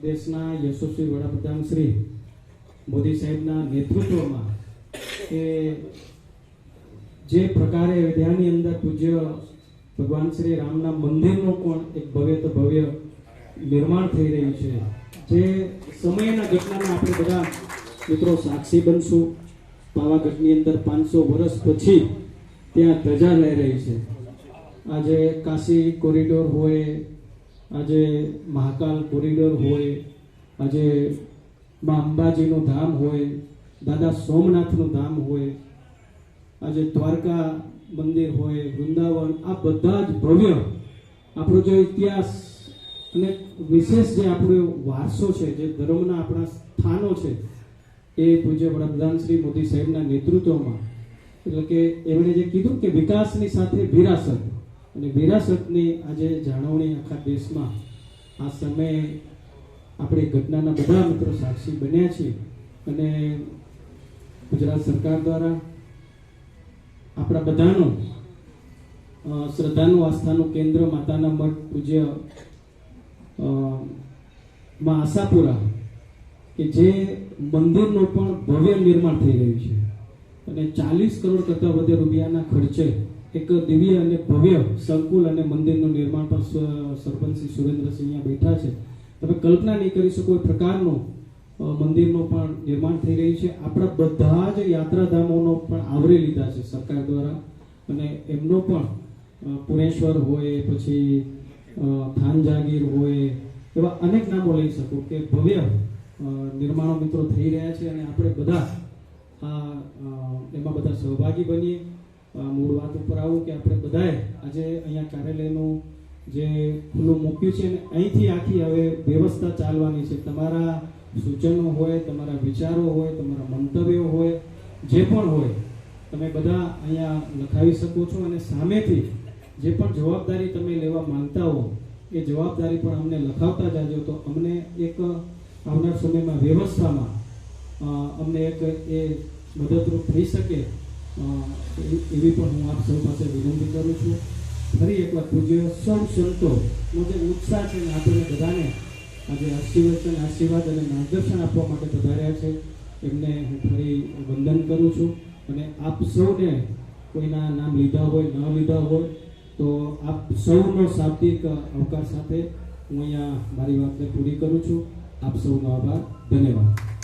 દેશના યશસ્વી વડાપ્રધાન શ્રી મોદી સાહેબના નેતૃત્વમાં કે જે પ્રકારે અયોધ્યાની અંદર પૂજ્ય ભગવાન શ્રી રામના મંદિરનું પણ એક ભવ્ય તો ભવ્ય નિર્માણ થઈ રહ્યું છે, જે સમયના ઘટનાના આપણે બધા મિત્રો સાક્ષી બનશું. પાવાગઢની અંદર 500 વર્ષ પછી ત્યાં ધજા લઈ રહી છે. આજે કાશી કોરિડોર હોય, આજે મહાકાલ કોરિડોર હોય, આજે મા અંબાજીનું ધામ હોય, દાદા સોમનાથનું ધામ હોય, આજે દ્વારકા મંદિર હોય, વૃંદાવન, આ બધા જ ભવ્ય આપણો જે ઇતિહાસ અને વિશેષ જે આપણો વારસો છે, જે ધર્મના આપણા સ્થાનો છે, એ પૂજ્ય વડાપ્રધાન શ્રી મોદી સાહેબના નેતૃત્વમાં, એટલે કે એમણે જે કીધું કે વિકાસની સાથે વિરાસત, અને વિરાસતની આજે જાળવણી આખા દેશમાં આ સમયે આપણી ઘટનાના બધા મિત્રો સાક્ષી બન્યા છે. અને ગુજરાત સરકાર દ્વારા આપણા બધાનું શ્રદ્ધાનું આસ્થાનું કેન્દ્ર માતાના મઠ પૂજ્ય માં આશાપુરા, કે જે મંદિરનું પણ ભવ્ય નિર્માણ થઈ રહ્યું છે, અને 40 કરોડ કરતાં વધુ રૂપિયાના ખર્ચે એક દિવ્ય અને ભવ્ય સંકુલ અને મંદિરનું નિર્માણ પર સરપંચ શ્રી સુરેન્દ્રસિંહ અહીંયા બેઠા છે. તમે કલ્પના નહીં કરી શકો એ પ્રકારનું મંદિરનું પણ નિર્માણ થઈ રહ્યું છે. આપણા બધા જ યાત્રાધામોનો પણ આવરી લીધા છે સરકાર દ્વારા, અને એમનો પણ પુણેશ્વર હોય, પછી થાન જાગીર હોય, એવા અનેક નામો લઈ શકો કે ભવ્ય નિર્માણો મિત્રો થઈ રહ્યા છે. અને આપણે બધા એમાં બધા સહભાગી બનીએ. મૂળ વાત ઉપર આવું કે આપણે બધાએ આજે અહીંયા કાર્યાલયનું જે ખુલ્લું મૂક્યું છે, અને અહીંથી આખી હવે વ્યવસ્થા ચાલવાની છે. તમારા સૂચનો હોય, તમારા વિચારો હોય, તમારા મંતવ્યો હોય, જે પણ હોય, તમે બધા અહીંયા લખાવી શકો છો. અને સામેથી જે પણ જવાબદારી તમે લેવા માંગતા હો એ જવાબદારી પણ અમને લખાવતા જાજો, તો અમને એક આવનાર સમયમાં વ્યવસ્થામાં અમને એક એ મદદરૂપ થઈ શકે, એવી પણ હું આપ સૌ પાસે વિનંતી કરું છું. ફરી એકવાર પૂજ્ય સૌ સંતોનો જે ઉત્સાહ છે, આપણને બધાને આજે આશીર્વાદ અને માર્ગદર્શન આપવા માટે પધાર્યા છે, એમને હું ફરી વંદન કરું છું. અને આપ સૌને કોઈના નામ લીધા હોય, ન લીધા હોય, તો આપ સૌનો શાબ્દિક અવકાશ સાથે હું અહીંયા મારી વાતને પૂરી કરું છું. આપ સૌનો આભાર, ધન્યવાદ.